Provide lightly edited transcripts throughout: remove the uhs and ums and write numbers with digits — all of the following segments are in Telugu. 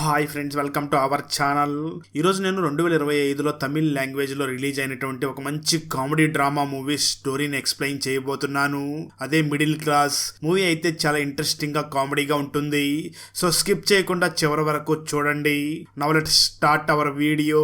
Hi friends, welcome to our channel. ఈరోజు నేను 2025లో తమిళ్ లాంగ్వేజ్లో రిలీజ్ అయినటువంటి ఒక మంచి కామెడీ డ్రామా మూవీ స్టోరీని ఎక్స్ప్లెయిన్ చేయబోతున్నాను. అదే మిడిల్ క్లాస్ మూవీ. అయితే చాలా ఇంట్రెస్టింగ్గా కామెడీగా ఉంటుంది. సో స్కిప్ చేయకుండా చివరి వరకు చూడండి. Now let's start our video.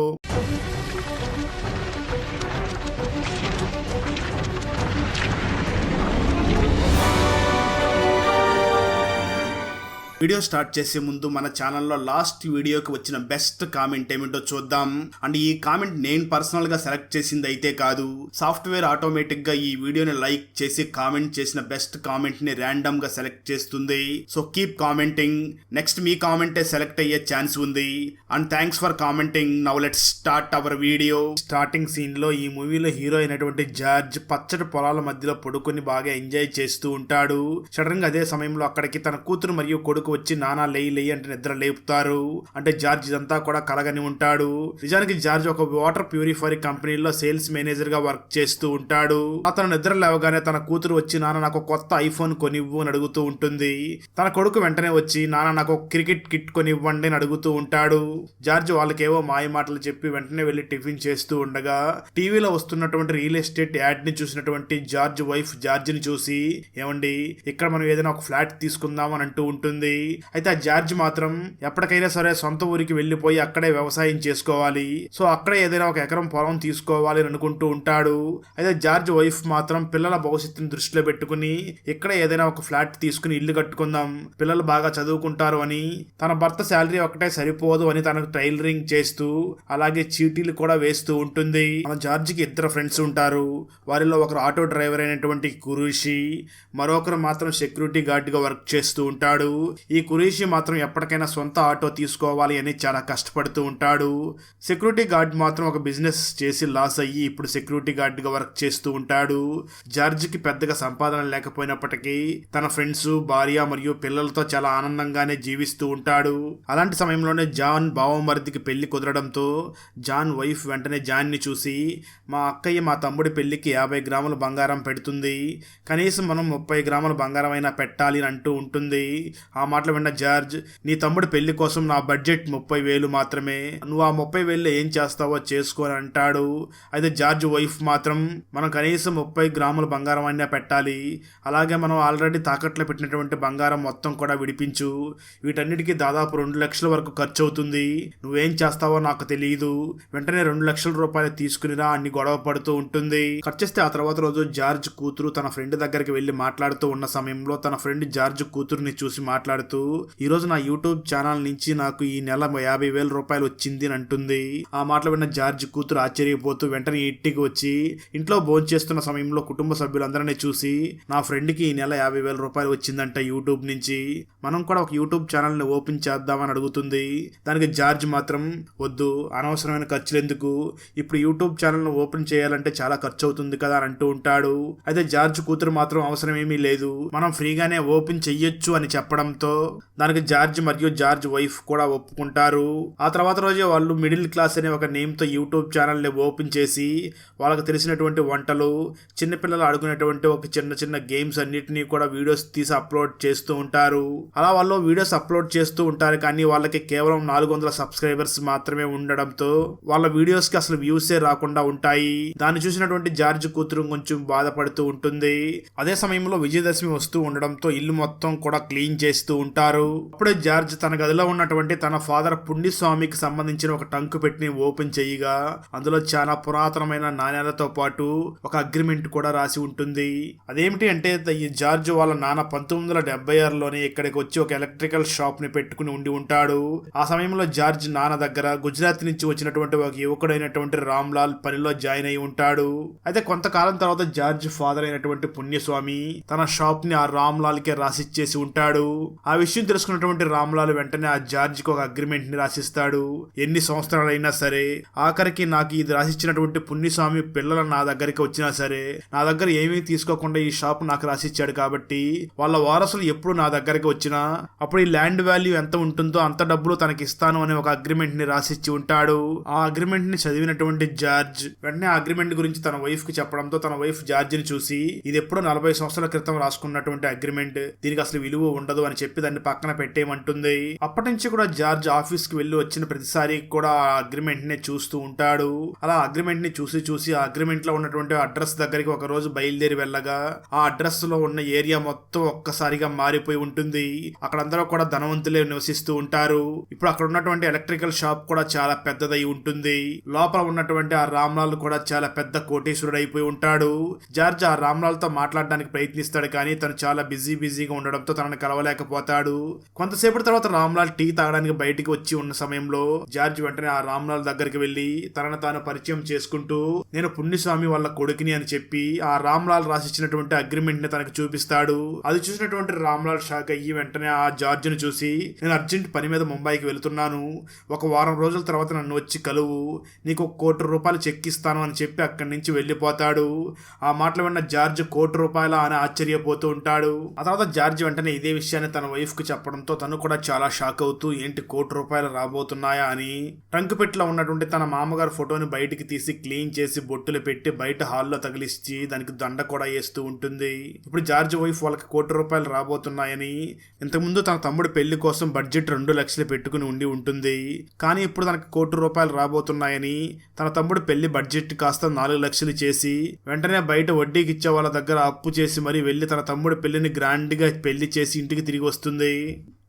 Video start చేసే ముందు మన ఛానల్లో లాస్ట్ వీడియోకి వచ్చిన బెస్ట్ కామెంట్ ఏమిటో చూద్దాం. అండ్ ఈ కామెంట్ నేను పర్సనల్గా సెలెక్ట్ చేసింది అయితే కాదు. సాఫ్ట్వేర్ ఆటోమేటిక్గా ఈ వీడియోని లైక్ చేసి కామెంట్ చేసిన బెస్ట్ కామెంట్ని ర్యాండమ్గా సెలెక్ట్ చేస్తుంది. So keep commenting. నెక్స్ట్ మీ కామెంటే సెలెక్ట్ అయ్యే ఛాన్స్ ఉంది. And thanks for commenting. Now let's start our video. Starting సీన్లో ఈ మూవీలో హీరో అయినటువంటి జార్జ్ పచ్చటి పొలాల మధ్యలో పడుకొని బాగా ఎంజాయ్ చేస్తూ ఉంటాడు. సడన్గా అదే సమయంలో అక్కడికి తన కూతురు మరియు కొడుకు వచ్చి నానా లేయి అంటే నిద్ర లేపుతారు. అంటే జార్జ్ ఇదంతా కూడా కలగని ఉంటాడు. నిజానికి జార్జ్ ఒక వాటర్ ప్యూరిఫైర్ కంపెనీలో సేల్స్ మేనేజర్ గా వర్క్ చేస్తూ ఉంటాడు. అతను నిద్ర లేవగానే తన కూతురు వచ్చి నాన్న నాకు కొత్త ఐఫోన్ కొనివ్వు అని అడుగుతూ ఉంటుంది. తన కొడుకు వెంటనే వచ్చి నాన్న నాకు క్రికెట్ కిట్ కొనివ్వండి అని అడుగుతూ ఉంటాడు. జార్జ్ వాళ్ళకేవో మాయ మాటలు చెప్పి వెంటనే వెళ్లి టిఫిన్ చేస్తూ ఉండగా టీవీలో వస్తున్నటువంటి రియల్ ఎస్టేట్ యాడ్ ని చూసినటువంటి జార్జ్ వైఫ్ జార్జ్ ని చూసి, ఏమండి ఇక్కడ మనం ఏదైనా ఒక ఫ్లాట్ తీసుకుందాం అని అంటూ ఉంటుంది. అయితే ఆ జార్జ్ మాత్రం ఎప్పటికైనా సరే సొంత ఊరికి వెళ్లిపోయి అక్కడే వ్యవసాయం చేసుకోవాలి, సో అక్కడే ఏదైనా ఒక ఎకరం పొలం తీసుకోవాలి అని అనుకుంటూ ఉంటాడు. అయితే జార్జ్ వైఫ్ మాత్రం పిల్లల భవిష్యత్తుని దృష్టిలో పెట్టుకుని ఇక్కడే ఏదైనా ఒక ఫ్లాట్ తీసుకుని ఇల్లు కట్టుకుందాం, పిల్లలు బాగా చదువుకుంటారు అని, తన భర్త శాలరీ ఒకటే సరిపోదు అని తనకు టైలరింగ్ చేస్తూ అలాగే చీటీలు కూడా వేస్తూ ఉంటుంది. మన జార్జ్కి ఇద్దరు ఫ్రెండ్స్ ఉంటారు. వారిలో ఒకరు ఆటో డ్రైవర్ అయినటువంటి కురుషి, మరొకరు మాత్రం సెక్యూరిటీ గార్డ్ గా వర్క్ చేస్తూ ఉంటాడు. ఈ కురేషి మాత్రం ఎప్పటికైనా సొంత ఆటో తీసుకోవాలి అని చాలా కష్టపడుతూ ఉంటాడు. సెక్యూరిటీ గార్డ్ మాత్రం ఒక బిజినెస్ చేసి లాస్ అయ్యి ఇప్పుడు సెక్యూరిటీ గార్డ్ గా వర్క్ చేస్తూ ఉంటాడు. జార్జ్కి పెద్దగా సంపాదన లేకపోయినప్పటికీ తన ఫ్రెండ్స్, భార్య మరియు పిల్లలతో చాలా ఆనందంగానే జీవిస్తూ ఉంటాడు. అలాంటి సమయంలోనే జాన్ బావమరిదికి పెళ్లి కుదరడంతో జాన్ వైఫ్ వెంటనే జాన్ ని చూసి, మా అక్కయ్య మా తమ్ముడి పెళ్లికి 50 గ్రాముల బంగారం పెడుతుంది, కనీసం మనం 30 గ్రాముల బంగారం అయినా పెట్టాలి అని అంటూ ఉంటుంది. ఆ మాటలు విన్న జార్జ్, నీ తమ్ముడి పెళ్లి కోసం నా బడ్జెట్ 30,000 మాత్రమే, నువ్వు ఆ 30,000 ఏం చేస్తావో చేసుకొని అంటాడు. అయితే జార్జ్ వైఫ్ మాత్రం మనం కనీసం 30 గ్రాముల బంగారం అయినా పెట్టాలి, అలాగే మనం ఆల్రెడీ తాకట్లో పెట్టినటువంటి బంగారం మొత్తం కూడా విడిపించు, వీటన్నిటికీ దాదాపు 2 లక్షల వరకు ఖర్చు అవుతుంది, నువ్వేం చేస్తావో నాకు తెలియదు, వెంటనే 2 లక్షల రూపాయలు తీసుకునిరా అని గొడవ పడుతూ ఉంటుంది. కట్ చేస్తే ఆ తర్వాత రోజు జార్జ్ కూతురు తన ఫ్రెండ్ దగ్గరికి వెళ్లి మాట్లాడుతూ ఉన్న సమయంలో తన ఫ్రెండ్ జార్జ్ కూతురుని చూసి మాట్లాడుతూ, ఈరోజు నా యూట్యూబ్ ఛానల్ నుంచి నాకు ఈ నెల 50,000 రూపాయలు వచ్చింది అని అంటుంది. ఆ మాటలు విన్న జార్జ్ కూతురు ఆశ్చర్యపోతూ వెంటనే ఇంటికి వచ్చి ఇంట్లో భోంచేస్తున్న సమయంలో కుటుంబ సభ్యులందరినీ చూసి, నా ఫ్రెండ్కి ఈ నెల 50,000 రూపాయలు వచ్చిందంట యూట్యూబ్ నుంచి, మనం కూడా ఒక యూట్యూబ్ ఛానల్ని ఓపెన్ చేద్దామని అడుగుతుంది. దానికి జార్జ్ మాత్రం, వద్దు, అనవసరమైన ఖర్చులు ఎందుకు, ఇప్పుడు యూట్యూబ్ ఛానల్ని ఓపెన్ చేయాలంటే చాలా ఖర్చు అవుతుంది కదా అని అంటూ ఉంటాడు. అయితే జార్జ్ కూతురు మాత్రం అవసరం ఏమీ లేదు, మనం ఫ్రీగానే ఓపెన్ చెయ్యొచ్చు అని చెప్పడంతో దానికి జార్జ్ మరియు జార్జ్ వైఫ్ కూడా ఒప్పుకుంటారు. ఆ తర్వాత రోజే వాళ్ళు మిడిల్ క్లాస్ అనే ఒక నేమ్తో యూట్యూబ్ ఛానల్ని ఓపెన్ చేసి వాళ్ళకి తెలిసినటువంటి వంటలు, చిన్నపిల్లలు ఆడుకునేటువంటి ఒక చిన్న చిన్న గేమ్స్ అన్నిటినీ కూడా వీడియోస్ తీసి అప్లోడ్ చేస్తూ ఉంటారు. అలా వాళ్ళు వీడియోస్ అప్లోడ్ చేస్తూ ఉంటారు, కానీ వాళ్ళకి కేవలం 400 సబ్స్క్రైబర్స్ మాత్రమే ఉండడంతో వాళ్ళ వీడియోస్కి అసలు వ్యూసే రాకుండా ఉంటాయి. దాన్ని చూసినటువంటి జార్జ్ కూతురు కొంచెం బాధపడుతూ ఉంటుంది. అదే సమయంలో విజయదశమి వస్తూ ఉండడంతో ఇల్లు మొత్తం కూడా క్లీన్ చేస్తూ ఉంటారు. అప్పుడే జార్జ్ తన గదిలో ఉన్నటువంటి తన ఫాదర్ పుణ్యస్వామికి సంబంధించిన ఒక టంకు పెట్టిని ఓపెన్ చేయగా అందులో చాలా పురాతనమైన నాణ్యాలతో పాటు ఒక అగ్రిమెంట్ కూడా రాసి ఉంటుంది. అదేమిటి అంటే ఈ జార్జ్ వాళ్ళ నాన్న 1976లోనే ఇక్కడికి వచ్చి ఒక ఎలక్ట్రికల్ షాప్ ని పెట్టుకుని ఉండి ఉంటాడు. ఆ సమయంలో జార్జ్ నాన్న దగ్గర గుజరాత్ నుంచి వచ్చినటువంటి ఒక యువకుడైనటువంటి రామ్లాల్ పనిలో జాయిన్ అయి ఉంటాడు. అయితే కొంతకాలం తర్వాత జార్జ్ ఫాదర్ అయినటువంటి పుణ్యస్వామి తన షాప్ ని ఆ రామ్లాల్ కే రాసిచ్చేసి ఉంటాడు. ఆ విషయం తెలుసుకున్నటువంటి రామ్లాల్ వెంటనే ఆ జార్జ్ కి ఒక అగ్రిమెంట్ ని రాసిస్తాడు. ఎన్ని సంవత్సరాలైనా సరే, ఆఖరికి నాకు ఇది రాసిచ్చినటువంటి పుణ్యస్వామి పిల్లలు నా దగ్గరికి వచ్చినా సరే నా దగ్గర ఏమీ తీసుకోకుండా ఈ షాప్ నాకు రాసిచ్చాడు కాబట్టి వాళ్ళ వారసులు ఎప్పుడు నా దగ్గరికి వచ్చినా అప్పుడు ఈ ల్యాండ్ వాల్యూ ఎంత ఉంటుందో అంత డబ్బులు తనకి ఇస్తాను అనే ఒక అగ్రిమెంట్ ని రాసిచ్చి ఉంటాడు. ఆ అగ్రిమెంట్ ని చదివినటువంటి జార్జ్ వెంటనే ఆ అగ్రిమెంట్ గురించి తన వైఫ్ కి చెప్పడంతో తన వైఫ్ జార్జ్ ని చూసి, ఇది ఎప్పుడో 40 సంవత్సరాల క్రితం రాసుకున్నటువంటి అగ్రిమెంట్, దీనికి అసలు విలువ ఉండదు అని చెప్పి చెప్పి దాన్ని పక్కన పెట్టేయమంటుంది. అప్పటి నుంచి కూడా జార్జ్ ఆఫీస్ కి వెళ్లి వచ్చిన ప్రతిసారి కూడా ఆ అగ్రిమెంట్ ని చూస్తూ ఉంటాడు. అలా అగ్రిమెంట్ ని చూసి ఆ అగ్రిమెంట్ లో ఉన్నటువంటి అడ్రస్ దగ్గరికి ఒక రోజు బయలుదేరి వెళ్ళగా ఆ అడ్రస్ లో ఉన్న ఏరియా మొత్తం ఒక్కసారిగా మారిపోయి ఉంటుంది. అక్కడందరూ కూడా ధనవంతులే నివసిస్తూ ఉంటారు. ఇప్పుడు అక్కడ ఉన్నటువంటి ఎలక్ట్రికల్ షాప్ కూడా చాలా పెద్దదై ఉంటుంది. లోపల ఉన్నటువంటి ఆ రామ్లాల్ కూడా చాలా పెద్ద కోటీశ్వరుడు అయిపోయి ఉంటాడు. జార్జ్ ఆ రామ్లాల్ తో మాట్లాడడానికి ప్రయత్నిస్తాడు, కానీ తను చాలా బిజీగా ఉండడంతో తనని కలవలేకపోతాడు. కొంతసేపటి తర్వాత రామ్లాల్ టీ తాగడానికి బయటికి వచ్చి ఉన్న సమయంలో జార్జ్ వెంటనే ఆ రామ్లాల్ దగ్గరికి వెళ్లి తనను తాను పరిచయం చేసుకుంటూ నేను పుణ్యస్వామి వాళ్ళ కొడుకుని అని చెప్పి ఆ రామ్లాల్ రాసిచ్చినటువంటి అగ్రిమెంట్ ని తనకు చూపిస్తాడు. అది చూసినటువంటి రామ్లాల్ షాక్ అయ్యి వెంటనే ఆ జార్జ్ ని చూసి నేను అర్జెంట్ పని మీద ముంబైకి వెళుతున్నాను, ఒక వారం రోజుల తర్వాత నన్ను వచ్చి కలువు, నీకు ₹1 కోటి చెక్ ఇస్తాను అని చెప్పి అక్కడి నుంచి వెళ్ళిపోతాడు. ఆ మాటలు విన్న జార్జ్ ₹1 కోటి అని ఆశ్చర్యపోతూ ఉంటాడు. ఆ తర్వాత జార్జ్ వెంటనే ఇదే విషయాన్ని తన వైఫ్ కు చెప్పడంతో తను కూడా చాలా షాక్ అవుతూ ఏంటి ₹1 కోటి రాబోతున్నాయా అని ట్రంక్ పెట్టిలో ఉన్నటువంటి తన మామగారు ఫోటోని బయటికి తీసి క్లీన్ చేసి బొట్టులు పెట్టి బయట హాల్లో తగిలిచ్చి దానికి దండ కూడా వేస్తూ ఉంటుంది. ఇప్పుడు జార్జ్ వైఫ్ వాళ్ళకి ₹1 కోటి రాబోతున్నాయని, ఇంతకుముందు తన తమ్ముడు పెళ్లి కోసం బడ్జెట్ 2 లక్షలు పెట్టుకుని ఉండి ఉంటుంది, కానీ ఇప్పుడు తనకు ₹1 కోటి రాబోతున్నాయని తన తమ్ముడు పెళ్లి బడ్జెట్ కాస్త 4 లక్షలు చేసి వెంటనే బయట వడ్డీకి ఇచ్చే వాళ్ళ దగ్గర అప్పు చేసి మరీ వెళ్లి తన తమ్ముడు పెళ్లిని గ్రాండ్ గా పెళ్లి చేసి ఇంటికి తిరిగి వస్తుంది.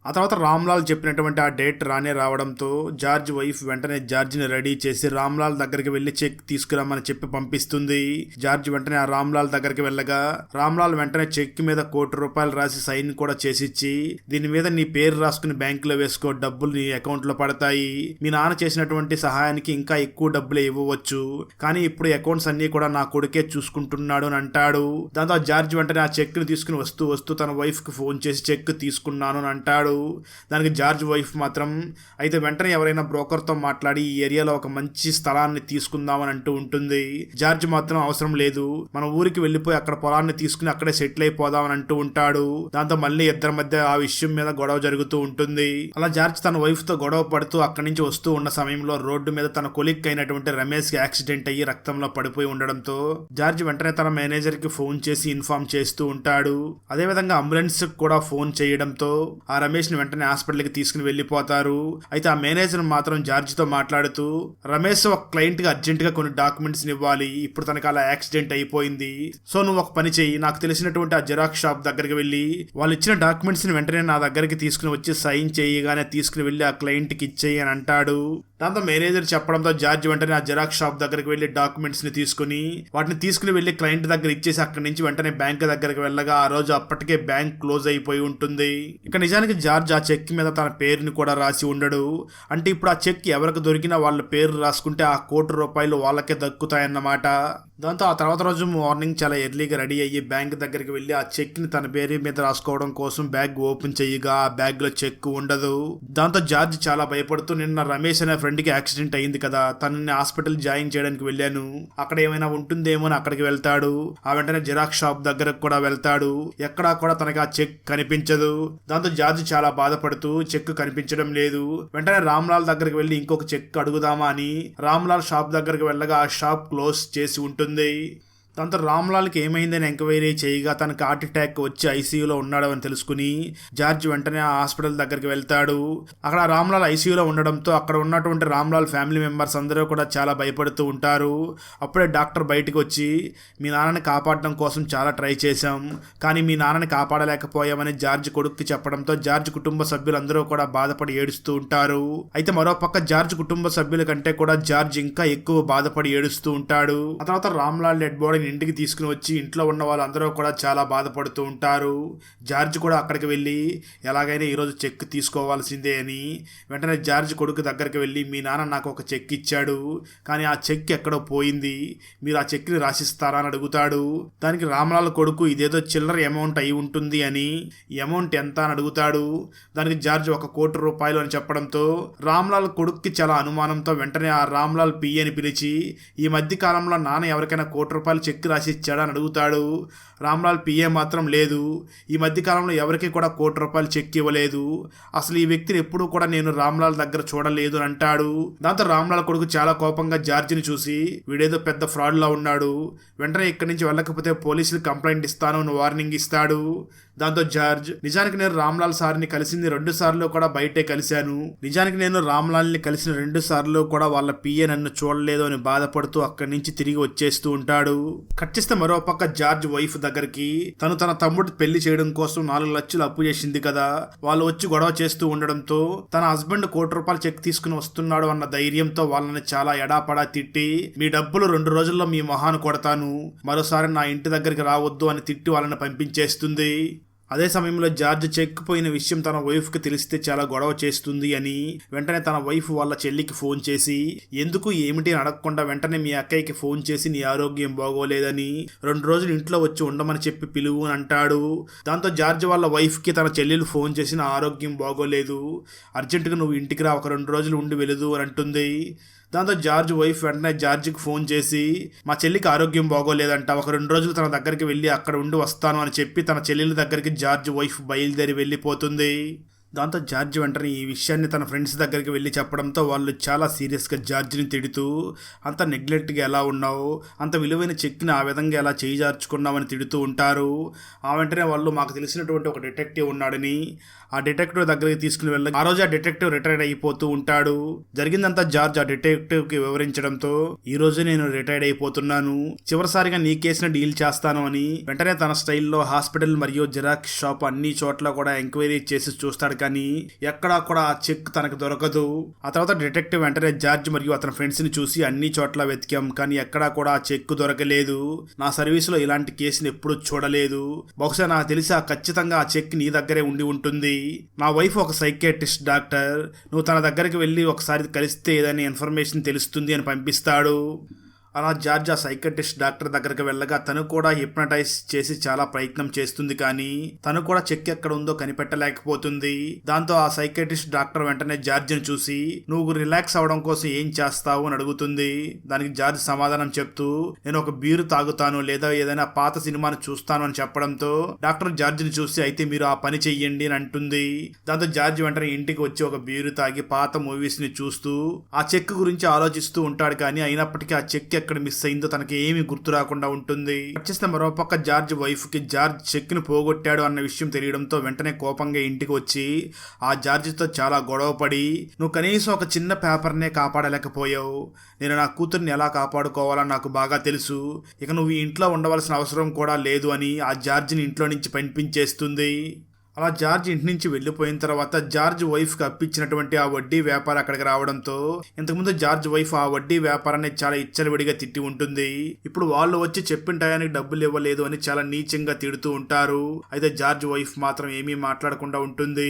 ఆ తర్వాత రామ్లాల్ చెప్పినటువంటి ఆ డేట్ రావడంతో జార్జ్ వైఫ్ వెంటనే జార్జ్ని రెడీ చేసి రామ్లాల్ దగ్గరికి వెళ్లి చెక్ తీసుకురమ్మని చెప్పి పంపిస్తుంది. జార్జ్ వెంటనే ఆ రామ్లాల్ దగ్గరికి వెళ్ళగా రామ్లాల్ వెంటనే చెక్ మీద ₹1 కోటి రాసి సైన్ కూడా చేసిచ్చి దీని మీద నీ పేరు రాసుకుని బ్యాంకులో వేసుకో, డబ్బులు నీ అకౌంట్ లో పడతాయి, మీ నాన్న చేసినటువంటి సహాయానికి ఇంకా ఎక్కువ డబ్బులే ఇవ్వవచ్చు, కానీ ఇప్పుడు అకౌంట్స్ అన్ని కూడా నా కొడుకే చూసుకుంటున్నాడు అని అంటాడు. దాంతో జార్జ్ వెంటనే ఆ చెక్ ని తీసుకుని వస్తూ తన వైఫ్ కి ఫోన్ చేసి చెక్ తీసుకున్నాను అని అంటాడు. దానికి జార్జ్ వైఫ్ మాత్రం అయితే వెంటనే ఎవరైనా బ్రోకర్ తో మాట్లాడి ఈ ఏరియాలో ఒక మంచి స్థలాన్ని తీసుకుందామని అంటూ ఉంటుంది. జార్జ్ మాత్రం అవసరం లేదు, మన ఊరికి వెళ్లిపోయి అక్కడ పొలాన్ని తీసుకుని అక్కడే సెటిల్ అయిపోదామని అంటూ ఉంటాడు. దాంతో మళ్ళీ ఇద్దరి మధ్య ఆ విషయం మీద గొడవ జరుగుతూ ఉంటుంది. అలా జార్జ్ తన వైఫ్ తో గొడవ పడుతూ అక్కడి నుంచి వస్తూ ఉన్న సమయంలో రోడ్డు మీద తన కొలీగ్ అయినటువంటి రమేష్ కి యాక్సిడెంట్ అయ్యి రక్తంలో పడిపోయి ఉండడంతో జార్జ్ వెంటనే తన మేనేజర్ కి ఫోన్ చేసి ఇన్ఫార్మ్ చేస్తూ ఉంటాడు. అదేవిధంగా అంబులెన్స్ కూడా ఫోన్ చేయడంతో ఆ రమేష్ ని వెంటనే హాస్పిటల్ కి తీసుకుని వెళ్లిపోతారు. అయితే ఆ మేనేజర్ మాత్రం జార్జ్ తో మాట్లాడుతూ రమేష్ ఒక క్లయింట్ కి అర్జెంట్ గా కొన్ని డాక్యుమెంట్స్ ఇవ్వాలి, ఇప్పుడు తనకు అలా యాక్సిడెంట్ అయిపోయింది, సో నువ్వు ఒక పని చెయ్యి, నాకు తెలిసినటువంటి ఆ జిరాక్స్ షాప్ దగ్గరికి వెళ్ళి వాళ్ళు ఇచ్చిన డాక్యుమెంట్స్ ని వెంటనే నా దగ్గరికి తీసుకుని వచ్చి సైన్ చేయగానే తీసుకుని వెళ్ళి ఆ క్లయింట్ కి ఇచ్చేయి అని అంటాడు. దాంతో మేనేజర్ చెప్పడంతో జార్జ్ వెంటనే ఆ జిరాక్స్ షాప్ దగ్గరికి వెళ్లి డాక్యుమెంట్స్ ని తీసుకుని వాటిని తీసుకుని వెళ్లి క్లయింట్ దగ్గర ఇచ్చేసి అక్కడి నుంచి వెంటనే బ్యాంక్ దగ్గరికి వెళ్ళగా ఆ రోజు అప్పటికే బ్యాంక్ క్లోజ్ అయిపోయి ఉంటుంది. ఇక నిజానికి జార్జ్ ఆ చెక్ మీద తన పేరుని కూడా రాసి ఉండడు. అంటే ఇప్పుడు ఆ చెక్ ఎవరికి దొరికినా వాళ్ళ పేరు రాసుకుంటే ఆ ₹1 కోటి వాళ్ళకే దక్కుతాయన్నమాట. దాంతో ఆ తర్వాత రోజు మార్నింగ్ చాలా ఎర్లీగా రెడీ అయ్యి బ్యాంక్ దగ్గరికి వెళ్లి ఆ చెక్ ని తన పేరు మీద రాసుకోవడం కోసం బ్యాగ్ ఓపెన్ చేయగా ఆ బ్యాగ్ లో చెక్ ఉండదు. దాంతో జార్జ్ చాలా భయపడుతూ నిన్న రమేష్ అనే ఫ్రెండ్ కి యాక్సిడెంట్ అయింది కదా, తనని హాస్పిటల్ జాయిన్ చేయడానికి వెళ్ళాను, అక్కడ ఏమైనా ఉంటుందేమో అని అక్కడికి వెళ్తాడు. ఆ వెంటనే జిరాక్స్ షాప్ దగ్గరకు కూడా వెళ్తాడు. ఎక్కడా కూడా తనకి ఆ చెక్ కనిపించదు. దాంతో జార్జ్ చాలా బాధపడుతూ చెక్ కనిపించడం లేదు. వెంటనే రామ్లాల్ దగ్గరికి వెళ్లి ఇంకొక చెక్ అడుగుదామా అని రామ్లాల్ షాప్ దగ్గరికి వెళ్ళగా ఆ షాప్ క్లోజ్ చేసి ఉంటుంది. దాంతో రామ్లాల్కి ఏమైందని ఎంక్వైరీ చేయగా తనకు హార్ట్ అటాక్ వచ్చి ఐసీయూలో ఉన్నాడు అని తెలుసుకుని జార్జ్ వెంటనే ఆ హాస్పిటల్ దగ్గరికి వెళ్తాడు. అక్కడ రామ్లాల్ ఐసీయూలో ఉండడంతో అక్కడ ఉన్నటువంటి రామ్లాల్ ఫ్యామిలీ మెంబర్స్ అందరూ కూడా చాలా భయపడుతూ ఉంటారు. అప్పుడే డాక్టర్ బయటకు వచ్చి మీ నాన్నని కాపాడడం కోసం చాలా ట్రై చేశాం, కానీ మీ నాన్నని కాపాడలేకపోయామని జార్జ్ కొడుక్కి చెప్పడంతో జార్జ్ కుటుంబ సభ్యులందరూ కూడా బాధపడి ఏడుస్తూ ఉంటారు. అయితే మరోపక్క జార్జ్ కుటుంబ సభ్యుల కంటే కూడా జార్జ్ ఇంకా ఎక్కువ బాధపడి ఏడుస్తూ ఉంటాడు. ఆ తర్వాత రామ్లాల్ డెడ్ బాడీని ఇంటికి తీసుకుని వచ్చి ఇంట్లో ఉన్న వాళ్ళందరూ కూడా చాలా బాధపడుతూ ఉంటారు. జార్జ్ కూడా అక్కడికి వెళ్ళి ఎలాగైనా ఈరోజు చెక్ తీసుకోవాల్సిందే అని వెంటనే జార్జ్ కొడుకు దగ్గరికి వెళ్ళి మీ నాన్న నాకు ఒక చెక్ ఇచ్చాడు, కానీ ఆ చెక్ ఎక్కడో పోయింది, మీరు ఆ చెక్ని రాసిస్తారా అని అడుగుతాడు. దానికి రామ్లాల్ కొడుకు ఇదేదో చిల్లర అమౌంట్ అయి ఉంటుంది అని అమౌంట్ ఎంత అని అడుగుతాడు. దానికి జార్జ్ ₹1 కోటి అని చెప్పడంతో రామ్లాల్ కొడుక్కి చాలా అనుమానంతో వెంటనే ఆ రామ్లాల్ పిఏని పిలిచి ఈ మధ్య కాలంలో నాన్న ఎవరికైనా ₹1 చెక్ రాసి ఇచ్చాడా అని అడుగుతాడు. రామ్లాల్ పిఏ మాత్రం లేదు, ఈ మధ్య కాలంలో ఎవరికి కూడా ₹1 చెక్ ఇవ్వలేదు, అసలు ఈ వ్యక్తిని ఎప్పుడూ కూడా నేను రామ్లాల్ దగ్గర చూడలేదు అని అంటాడు. దాంతో రామ్లాల్ కొడుకు చాలా కోపంగా జార్జిని చూసి వీడేదో పెద్ద ఫ్రాడ్ లా ఉన్నాడు, వెంటనే ఇక్కడి నుంచి వెళ్ళకపోతే పోలీసులు కంప్లైంట్ ఇస్తాను అని వార్నింగ్ ఇస్తాడు. దాంతో జార్జ్, నిజానికి నేను రామ్లాల్ సార్ని కలిసింది 2 సార్లు కూడా బయటే కలిశాను. నిజానికి నేను రామ్లాల్ని కలిసిన 2 సార్లు కూడా వాళ్ళ పిఏ నన్ను చూడలేదు అని బాధపడుతూ అక్కడి నుంచి తిరిగి వచ్చేస్తూ ఉంటాడు. కట్ చేస్తే మరో పక్క జార్జ్ వైఫ్ దగ్గరికి తన తమ్ముడు పెళ్లి చేయడం కోసం 4 లక్షలు అప్పు చేసింది కదా, వాళ్ళు వచ్చి గొడవ చేస్తూ ఉండడంతో తన హస్బెండ్ ₹1,00,00,000 చెక్ తీసుకుని వస్తున్నాడు అన్న ధైర్యంతో వాళ్ళని చాలా ఎడాపడా తిట్టి, మీ డబ్బులు 2 రోజుల్లో మీ మొహాన్ని కొడతాను, మరోసారి నా ఇంటి దగ్గరికి రావద్దు అని తిట్టి వాళ్ళని పంపించేస్తుంది. అదే సమయంలో జార్జ్ చెక్ పోయిన విషయం తన వైఫ్కి తెలిస్తే చాలా గొడవ చేస్తుంది అని వెంటనే తన వైఫ్ వాళ్ళ చెల్లికి ఫోన్ చేసి, ఎందుకు ఏమిటి అని అడగకుండా వెంటనే మీ అక్కయ్యకి ఫోన్ చేసి నీ ఆరోగ్యం బాగోలేదని 2 రోజులు ఇంట్లో వచ్చి ఉండమని చెప్పి పిలువు అని అంటాడు. దాంతో జార్జ్ వాళ్ళ వైఫ్కి తన చెల్లెలు ఫోన్ చేసి నా ఆరోగ్యం బాగోలేదు, అర్జెంటుగా నువ్వు ఇంటికి రా, ఒక 2 రోజులు ఉండి వెళదు అని అంటుంది. దాంతో జార్జ్ వైఫ్ వెంటనే జార్జ్కి ఫోన్ చేసి, మా చెల్లికి ఆరోగ్యం బాగోలేదంట, ఒక 2 రోజులు తన దగ్గరికి వెళ్ళి అక్కడ ఉండి వస్తాను అని చెప్పి తన చెల్లెల దగ్గరికి జార్జ్ వైఫ్ బయలుదేరి వెళ్ళిపోతుంది. దాంతో జార్జ్ వెంటనే ఈ విషయాన్ని తన ఫ్రెండ్స్ దగ్గరికి వెళ్ళి చెప్పడంతో వాళ్ళు చాలా సీరియస్గా జార్జ్ని తిడుతూ, అంత నెగ్లెక్ట్గా ఎలా ఉన్నావు, అంత విలువైన చెక్ని ఆ విధంగా ఎలా చేయిజార్చుకున్నావని తిడుతూ ఉంటారు. ఆ వెంటనే వాళ్ళు మాకు తెలిసినటువంటి ఒక డిటెక్టివ్ ఉన్నాడని ఆ డిటెక్టివ్ దగ్గరికి తీసుకుని వెళ్ళి ఆ రోజు ఆ డిటెక్టివ్ రిటైర్డ్ అయిపోతూ ఉంటాడు. జరిగిందంతా జార్జ్ ఆ డిటెక్టివ్కి వివరించడంతో, ఈ రోజు నేను రిటైర్డ్ అయిపోతున్నాను, చివరిసారిగా నీ కేసుని డీల్ చేస్తాను అని వెంటనే తన స్టైల్లో హాస్పిటల్ మరియు జిరాక్స్ షాప్ అన్ని చోట్ల కూడా ఎంక్వైరీ చేసి చూస్తాడు. కానీ ఎక్కడా కూడా ఆ చెక్ తనకు దొరకదు. ఆ తర్వాత డిటెక్టివ్ వెంటనే జార్జ్ మరియు అతని ఫ్రెండ్స్ ని చూసి అన్ని చోట్ల వెతికాం, కానీ ఎక్కడా కూడా ఆ చెక్ దొరకలేదు, నా సర్వీసులో ఇలాంటి కేసుని ఎప్పుడు చూడలేదు, బహుశా నాకు తెలిసి ఖచ్చితంగా ఆ చెక్ నీ దగ్గరే ఉండి ఉంటుంది, నా వైఫ్ ఒక సైకియాట్రిస్ట్ డాక్టర్, నువ్వు తన దగ్గరికి వెళ్ళి ఒకసారి కలిస్తే ఏదైనా ఇన్ఫర్మేషన్ తెలుస్తుంది అని పంపిస్తాడు. అలా జార్జ్ ఆ సైకియాట్రిస్ట్ డాక్టర్ దగ్గరికి వెళ్ళగా తను కూడా హిప్నటైజ్ చేసి చాలా ప్రయత్నం చేస్తుంది, కానీ తను కూడా చెక్ ఎక్కడ ఉందో కనిపెట్టలేకపోతుంది. దాంతో ఆ సైకియాట్రిస్ట్ డాక్టర్ వెంటనే జార్జ్ని చూసి, నువ్వు రిలాక్స్ అవడం కోసం ఏం చేస్తావు అని అడుగుతుంది. దానికి జార్జ్ సమాధానం చెప్తూ, నేను ఒక బీరు తాగుతాను లేదా ఏదైనా పాత సినిమాను చూస్తాను అని చెప్పడంతో డాక్టర్ జార్జ్ని చూసి, అయితే మీరు ఆ పని చెయ్యండి అని అంటుంది. దాంతో జార్జ్ వెంటనే ఇంటికి వచ్చి ఒక బీరు తాగి పాత మూవీస్ ని చూస్తూ ఆ చెక్ గురించి ఆలోచిస్తూ ఉంటాడు. కానీ అయినప్పటికీ ఆ చెక్ ఎక్కడ మిస్ అయిందో తనకి ఏమీ గుర్తు రాకుండా ఉంటుంది. వచ్చేస్తే మరోపక్క జార్జ్ వైఫ్ కి జార్జ్ చెక్ ని పోగొట్టాడు అన్న విషయం తెలియడంతో వెంటనే కోపంగా ఇంటికి వచ్చి ఆ జార్జ్తో చాలా గొడవ పడి, నువ్వు కనీసం ఒక చిన్న పేపర్నే కాపాడలేకపోయావు, నేను నా కూతుర్ని ఎలా కాపాడుకోవాలని నాకు బాగా తెలుసు, ఇక నువ్వు ఈ ఇంట్లో ఉండవలసిన అవసరం కూడా లేదు అని ఆ జార్జ్ని ఇంట్లో నుంచి పంపించేస్తుంది. అలా జార్జ్ ఇంటి నుంచి వెళ్ళిపోయిన తర్వాత జార్జ్ వైఫ్కి అప్పించినటువంటి ఆ వడ్డీ వ్యాపారం అక్కడికి రావడంతో ఇంతకుముందు జార్జ్ వైఫ్ ఆ వడ్డీ వ్యాపారాన్ని చాలా ఇచ్చలవిడిగా తిట్టి ఉంటుంది. ఇప్పుడు వాళ్ళు వచ్చి చెప్పిన టయానికి డబ్బులు ఇవ్వలేదు అని చాలా నీచంగా తిడుతూ ఉంటారు. అయితే జార్జ్ వైఫ్ మాత్రం ఏమీ మాట్లాడకుండా ఉంటుంది.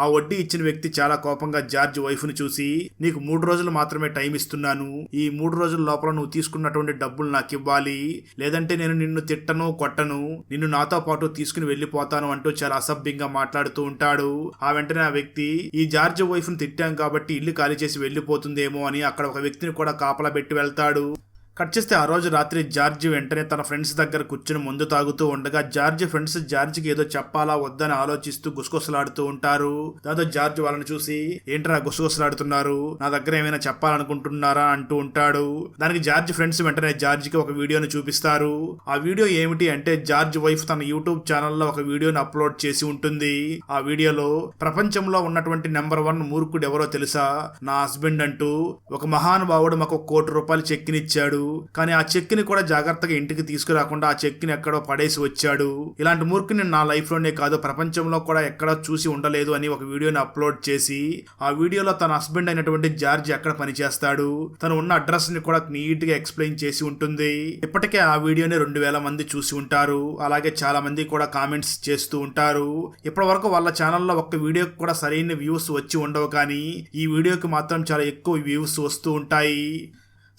ఆ వడ్డీ ఇచ్చిన వ్యక్తి చాలా కోపంగా జార్జ్ వైఫ్ ని చూసి, నీకు 3 రోజులు మాత్రమే టైం ఇస్తున్నాను, ఈ 3 రోజుల లోపల నువ్వు తీసుకున్నటువంటి డబ్బులు నాకు ఇవ్వాలి, లేదంటే నేను నిన్ను తిట్టను కొట్టను, నిన్ను నాతో పాటు తీసుకుని వెళ్ళిపోతాను అంటూ చాలా అసభ్యంగా మాట్లాడుతూ ఉంటాడు. ఆ వెంటనే ఆ వ్యక్తి, ఈ జార్జ్ వైఫ్ ని తిట్టాం కాబట్టి ఇల్లు ఖాళీ చేసి వెళ్ళిపోతుందేమో అని అక్కడ ఒక వ్యక్తిని కూడా కాపలా పెట్టి వెళ్తాడు. కట్ చేస్తే ఆ రోజు రాత్రి జార్జ్ వెంటనే తన ఫ్రెండ్స్ దగ్గర కూర్చుని ముందు తాగుతూ ఉండగా జార్జ్ ఫ్రెండ్స్ జార్జ్కి ఏదో చెప్పాలా వద్దని ఆలోచిస్తూ గుసగుసలాడుతూ ఉంటారు. దాంతో జార్జ్ వాళ్ళని చూసి, ఏంట్రా గుసగుసలాడుతున్నారు, నా దగ్గర ఏమైనా చెప్పాలనుకుంటున్నారా అంటూ ఉంటాడు. దానికి జార్జ్ ఫ్రెండ్స్ వెంటనే జార్జ్కి ఒక వీడియోని చూపిస్తారు. ఆ వీడియో ఏమిటి అంటే జార్జ్ వైఫ్ తన యూట్యూబ్ ఛానల్లో ఒక వీడియోని అప్లోడ్ చేసి ఉంటుంది. ఆ వీడియోలో ప్రపంచంలో ఉన్నటువంటి నెంబర్ 1 మూర్ఖుడు ఎవరో తెలుసా, నా హస్బెండ్ అంటూ ఒక మహానుభావుడు మాకు ₹1,00,00,000 చెక్కినిచ్చాడు, కానీ ఆ చెక్ ని కూడా జాగ్రత్తగా ఇంటికి తీసుకురాకుండా ఆ చెక్ ని ఎక్కడో పడేసి వచ్చాడు, ఇలాంటి మూర్ఖుని నా లైఫ్ లోనే కాదు ప్రపంచంలో కూడా ఎక్కడా చూసి ఉండలేదు అని ఒక వీడియోని అప్లోడ్ చేసి ఆ వీడియోలో తన హస్బెండ్ అయినటువంటి జార్జ్ ఎక్కడ పనిచేస్తాడు, తను ఉన్న అడ్రస్ ని కూడా నీట్ గా ఎక్స్ప్లెయిన్ చేసి ఉంటుంది. ఇప్పటికే ఆ వీడియోని 2,000 మంది చూసి ఉంటారు. అలాగే చాలా మంది కూడా కామెంట్స్ చేస్తూ ఉంటారు. ఇప్పటి వరకు వాళ్ళ ఛానల్లో ఒక్క వీడియోకి కూడా సరైన వ్యూస్ వచ్చి ఉండవు, కానీ ఈ వీడియోకి మాత్రం చాలా ఎక్కువ వ్యూస్ వస్తూ ఉంటాయి.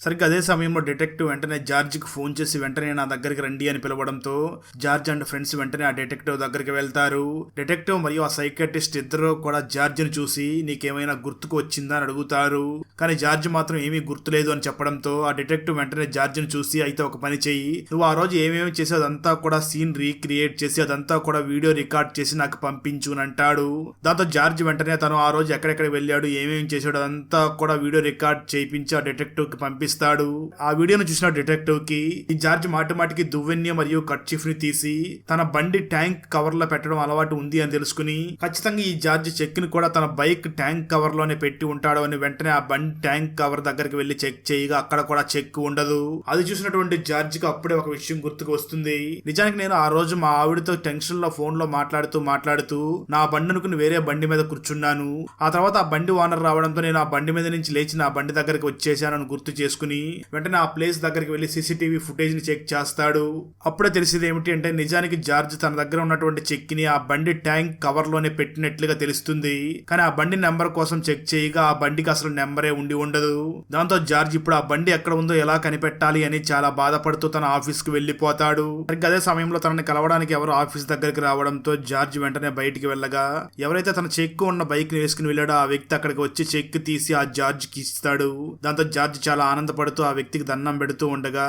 సరిగ్గా అదే సమయంలో డిటెక్టివ్ వెంటనే జార్జ్కి ఫోన్ చేసి వెంటనే నా దగ్గరికి రండి అని పిలవడంతో జార్జ్ అండ్ ఫ్రెండ్స్ వెంటనే ఆ డిటెక్టివ్ దగ్గరికి వెళ్తారు. డిటెక్టివ్ మరియు ఆ సైకియాట్రిస్ట్ ఇద్దరు కూడా జార్జ్ని చూసి, నీకేమైనా గుర్తుకు వచ్చిందా అని అడుగుతారు. కానీ జార్జ్ మాత్రం ఏమీ గుర్తులేదు అని చెప్పడంతో ఆ డిటెక్టివ్ వెంటనే జార్జ్ని చూసి, అయితే ఒక పని చెయ్యి, నువ్వు ఆ రోజు ఏమేమి చేసి అదంతా కూడా సీన్ రీక్రియేట్ చేసి అదంతా కూడా వీడియో రికార్డ్ చేసి నాకు పంపించు అని అంటాడు. దాంతో జార్జ్ వెంటనే తను ఆ రోజు ఎక్కడెక్కడ వెళ్ళాడు, ఏమేమి చేశాడు అదంతా కూడా వీడియో రికార్డ్ చేయించి ఆ డిటెక్టివ్కి పంపి పంపిస్తాడు. ఆ వీడియోను చూసిన డిటెక్టివ్ కి ఈ జార్జ్ మాటిమాటికి దువ్వెన్య మరియు కర్చీఫ్ ని తీసి తన బండి ట్యాంక్ కవర్ లో పెట్టడం అలవాటు ఉంది అని తెలుసుకుని ఖచ్చితంగా ఈ జార్జ్ చెక్ ని కూడా తన బైక్ ట్యాంక్ కవర్ లోనే పెట్టి ఉంటాడు అని వెంటనే ఆ బండి ట్యాంక్ కవర్ దగ్గరికి వెళ్లి చెక్ చేయగా అక్కడ కూడా చెక్ ఉండదు. అది చూసినటువంటి జార్జ్ కి అప్పుడే ఒక విషయం గుర్తుకు వస్తుంది. నిజానికి నేను ఆ రోజు మా ఆవిడతో టెన్షన్ లో ఫోన్ లో మాట్లాడుతూ నా బండి అనుకుని వేరే బండి మీద కూర్చున్నాను. ఆ తర్వాత ఆ బండి ఓనర్ రావడంతో నేను ఆ బండి మీద నుంచి లేచి నా బండి దగ్గరికి వచ్చేసానని గుర్తు చేసుకుని వెంటనే ఆ ప్లేస్ దగ్గరికి వెళ్లి సీసీటీవీ ఫుటేజ్ ని చెక్ చేస్తాడు. అప్పుడే తెలిసింది ఏమిటి అంటే నిజానికి జార్జ్ తన దగ్గర ఉన్నటువంటి చెక్ ని ఆ బండి ట్యాంక్ కవర్ లోనే పెట్టినట్లుగా తెలుస్తుంది. కానీ ఆ బండి నెంబర్ కోసం చెక్ చేయగా ఆ బండికి అసలు నెంబరే ఉండి ఉండదు. దాంతో జార్జ్ ఇప్పుడు ఆ బండి ఎక్కడ ఉందో ఎలా కనిపెట్టాలి అని చాలా బాధపడుతూ తన ఆఫీస్ కి వెళ్లిపోతాడు. అదే సమయంలో తనని కలవడానికి ఎవరు ఆఫీస్ దగ్గరికి రావడంతో జార్జ్ వెంటనే బయటికి వెళ్ళగా ఎవరైతే తన చెక్ ఉన్న బైక్ ని వేసుకుని వెళ్ళాడో ఆ వ్యక్తి అక్కడికి వచ్చి చెక్ తీసి ఆ జార్జ్ కి ఇస్తాడు. దాంతో జార్జ్ చాలా ఆనందపడుతూ ఆ వ్యక్తికి దండం పెడుతూ ఉండగా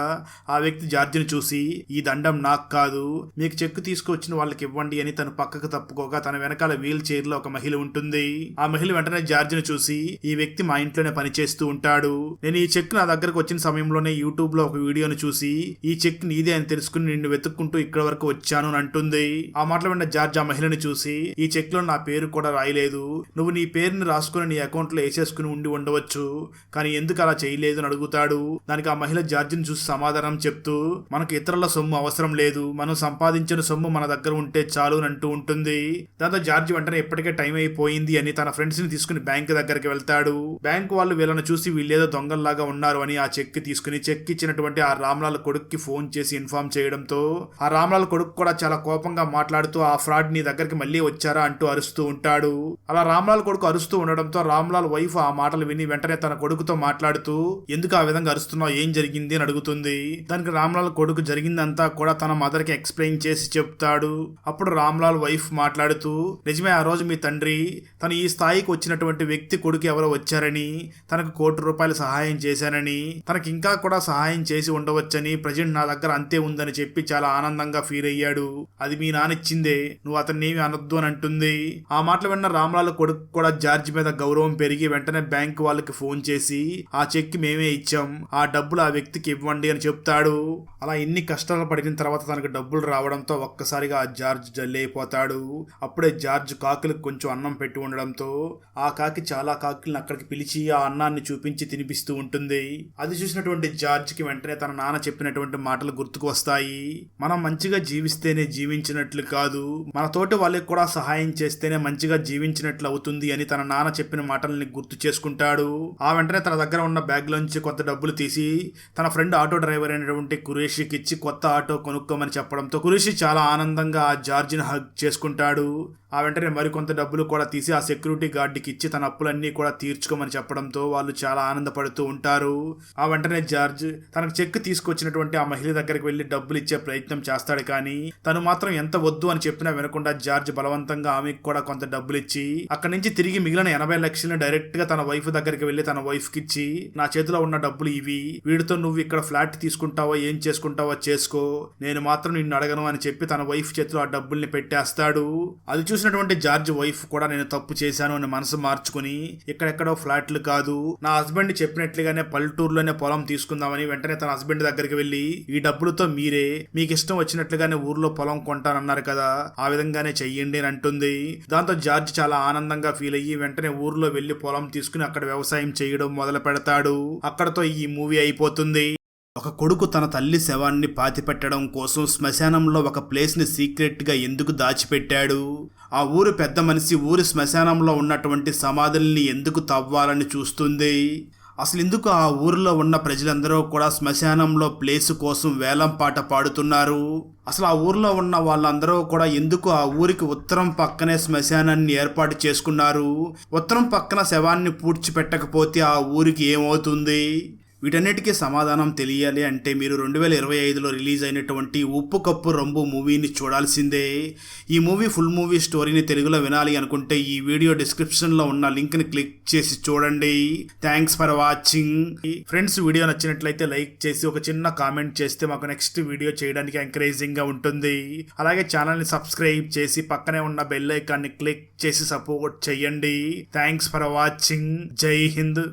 ఆ వ్యక్తి జార్జిని చూసి ఈ దండం నాకు కాదు, మీకు చెక్ తీసుకొచ్చిన వాళ్ళకి ఇవ్వండి అని తను పక్కకు తప్పుకోగా తన వెనకాల వీల్ చైర్ లో ఒక మహిళ ఉంటుంది. ఆ మహిళ వెంటనే జార్జిని చూసి ఈ వ్యక్తి మా ఇంట్లోనే పనిచేస్తూ ఉంటాడు, నేను ఈ చెక్ నా దగ్గరకు వచ్చిన సమయంలోనే యూట్యూబ్ లో ఒక వీడియోను చూసి ఈ చెక్ నీదే అని తెలుసుకుని నిన్ను వెతుక్కుంటూ ఇక్కడ వరకు వచ్చాను అని అంటుంది. ఆ మాటలు విన్న జార్జ్ ఆ మహిళని చూసి ఈ చెక్ లో నా పేరు కూడా రాయలేదు, నువ్వు నీ పేరుని రాసుకుని నీ అకౌంట్ లో వేసేసుకుని ఉండి ఉండవచ్చు, కానీ ఎందుకు అలా చేయలేదు అని అడుగుతాడు. దానికి ఆ మహిళ జార్జిని చూసి సమాధానం చెప్తూ మనకు ఇతరుల సొమ్ము అవసరం లేదు, మనం సంపాదించిన సొమ్ము మన దగ్గర ఉంటే చాలు అని అంటూ ఉంటుంది. దాంతో జార్జ్ వెంటనే ఇప్పటికే టైం అయిపోయింది అని తన ఫ్రెండ్స్ ని తీసుకుని బ్యాంక్ దగ్గరికి వెళ్తాడు. బ్యాంక్ వాళ్ళు వీళ్ళని చూసి వీళ్ళేదో దొంగల్లాగా ఉన్నారు అని ఆ చెక్ తీసుకుని చెక్ ఇచ్చినటువంటి ఆ రామ్లాల్ కొడుక్కి ఫోన్ చేసి ఇన్ఫార్మ్ చేయడంతో ఆ రామ్లాల్ కొడుకు కూడా చాలా కోపంగా మాట్లాడుతూ ఆ ఫ్రాడ్ నీ దగ్గరికి మళ్ళీ వచ్చారా అంటూ అరుస్తూ ఉంటాడు. అలా రామ్లాల్ కొడుకు అరుస్తూ ఉండడంతో రామ్లాల్ వైఫ్ ఆ మాటలు విని వెంటనే తన కొడుకుతో మాట్లాడుతూ ఎందుకు ఆ విధంగా అరుస్తున్నావు, ఏం జరిగింది అని అడుగుతుంది. దానికి రామ్లాల్ కొడుకు జరిగిందంతా కూడా తన మదర్ కి ఎక్స్ప్లెయిన్ చేసి చెప్తాడు. అప్పుడు రామ్లాల్ వైఫ్ మాట్లాడుతూ నిజమే, ఆ రోజు మీ తండ్రి తను ఈ స్థాయికి వచ్చినటువంటి వ్యక్తి కొడుకు ఎవరో వచ్చారని తనకు ₹1,00,00,000 సహాయం చేశానని తనకి ఇంకా కూడా సహాయం చేసి ఉండవచ్చని ప్రజెంట్ నా దగ్గర అంతే ఉందని చెప్పి చాలా ఆనందంగా ఫీల్ అయ్యాడు, అది మీ నానిచ్చిందే, నువ్వు అతన్ని ఏమి అనొద్దు అని అంటుంది. ఆ మాటలు విన్న రామ్లాల్ కొడుకు కూడా జార్జ్ మీద గౌరవం పెరిగి వెంటనే బ్యాంక్ వాళ్ళకి ఫోన్ చేసి ఆ చెక్ మేమే ఇచ్చాం, ఆ డబ్బులు ఆ వ్యక్తికి ఇవ్వండి అని చెప్తాడు. అలా ఎన్ని కష్టాలు పడిన తర్వాత తనకు డబ్బులు రావడంతో ఒక్కసారిగా ఆ జార్జ్ జల్లైపోతాడు. అప్పుడే జార్జ్ కాకులకు కొంచెం అన్నం పెట్టి ఉండడంతో ఆ కాకి చాలా కాకులను అక్కడికి పిలిచి ఆ అన్నాన్ని చూపించి తినిపిస్తూ ఉంటుంది. అది చూసినటువంటి జార్జ్ కి వెంటనే తన నాన్న చెప్పినటువంటి మాటలు గుర్తుకు వస్తాయి. మనం మంచిగా జీవిస్తేనే జీవించినట్లు కాదు, మన తోటి వాళ్ళకి కూడా సహాయం చేస్తేనే మంచిగా జీవించినట్లు అవుతుంది అని తన నాన్న చెప్పిన మాటల్ని గుర్తు చేసుకుంటాడు. ఆ వెంటనే తన దగ్గర ఉన్న బ్యాగ్ లోంచి కొంత డబ్బులు తీసి తన ఫ్రెండ్ ఆటో డ్రైవర్ అయినటువంటి కురేషికి ఇచ్చి కొత్త ఆటో కొనుక్కోమని చెప్పడంతో కురేషి చాలా ఆనందంగా ఆ జార్జిని హగ్ చేసుకుంటాడు. ఆ వెంటనే మరికొంత డబ్బులు కూడా తీసి ఆ సెక్యూరిటీ గార్డ్కి ఇచ్చి తన అప్పులన్నీ కూడా తీర్చుకోమని చెప్పడంతో వాళ్ళు చాలా ఆనందపడుతూ ఉంటారు. ఆ వెంటనే జార్జ్ తనకు చెక్ తీసుకొచ్చినటువంటి ఆ మహిళ దగ్గరికి వెళ్లి డబ్బులు ఇచ్చే ప్రయత్నం చేస్తాడు. కానీ తను మాత్రం ఎంత వద్దు అని చెప్పినా వినకుండా జార్జ్ బలవంతంగా ఆమెకు కూడా కొంత డబ్బులు ఇచ్చి అక్కడి నుంచి తిరిగి మిగిలిన 80 లక్షలను డైరెక్ట్ గా తన వైఫ్ దగ్గరికి వెళ్లి తన వైఫ్ కి ఇచ్చి నా చేతిలో ఉన్న డబ్బులు ఇవి, వీడితో నువ్వు ఇక్కడ ఫ్లాట్ తీసుకుంటావో ఏం చేసుకుంటావో చేసుకో, నేను మాత్రం నిన్ను అడగను అని చెప్పి తన వైఫ్ చేతిలో ఆ డబ్బుల్ని పెట్టేస్తాడు. అది చూసినటువంటి జార్జ్ వైఫ్ కూడా నేను తప్పు చేశాను అని మనసు మార్చుకుని ఎక్కడెక్కడో ఫ్లాట్లు కాదు, నా హస్బెండ్ చెప్పినట్లుగానే పల్లెటూరులోనే పొలం తీసుకుందామని వెంటనే తన హస్బెండ్ దగ్గరికి వెళ్లి ఈ డబ్బులతో మీరే మీకు ఇష్టం వచ్చినట్లుగానే ఊర్లో పొలం కొంటానన్నారు కదా, ఆ విధంగానే చెయ్యండి అని అంటుంది. దాంతో జార్జ్ చాలా ఆనందంగా ఫీల్ అయ్యి వెంటనే ఊర్లో వెళ్లి పొలం తీసుకుని అక్కడ వ్యవసాయం చేయడం మొదలు పెడతాడు. అక్కడతో ఈ మూవీ అయిపోతుంది. ఒక కొడుకు తన తల్లి శవాన్ని పాతిపెట్టడం కోసం శ్మశానంలో ఒక ప్లేస్ని సీక్రెట్గా ఎందుకు దాచిపెట్టాడు, ఆ ఊరు పెద్ద మనిషి ఊరి శ్మశానంలో ఉన్నటువంటి సమాధుల్ని ఎందుకు తవ్వాలని చూస్తుంది, అసలు ఎందుకు ఆ ఊరిలో ఉన్న ప్రజలందరూ కూడా శ్మశానంలో ప్లేసు కోసం వేలం పాట పాడుతున్నారు, అసలు ఆ ఊర్లో ఉన్న వాళ్ళందరూ కూడా ఎందుకు ఆ ఊరికి ఉత్తరం పక్కనే శ్మశానాన్ని ఏర్పాటు చేసుకున్నారు, ఉత్తరం పక్కన శవాన్ని పూడ్చిపెట్టకపోతే ఆ ఊరికి ఏమవుతుంది, వీటన్నిటికీ సమాధానం తెలియాలి అంటే మీరు 2025లో రిలీజ్ అయినటువంటి ఉప్పు కప్పు రంబు మూవీని చూడాల్సిందే. ఈ మూవీ ఫుల్ మూవీ స్టోరీని తెలుగులో వినాలి అనుకుంటే ఈ వీడియో డిస్క్రిప్షన్లో ఉన్న లింక్ని క్లిక్ చేసి చూడండి. Thanks for watching. Friends, video నచ్చినట్లయితే లైక్ చేసి ఒక చిన్న కామెంట్ చేస్తే మాకు నెక్స్ట్ వీడియో చేయడానికి ఎంకరేజింగ్గా ఉంటుంది. అలాగే ఛానల్ని సబ్స్క్రైబ్ చేసి పక్కనే ఉన్న బెల్ ఐకాన్ని క్లిక్ చేసి సపోర్ట్ చేయండి. Thanks for watching. జై హింద్.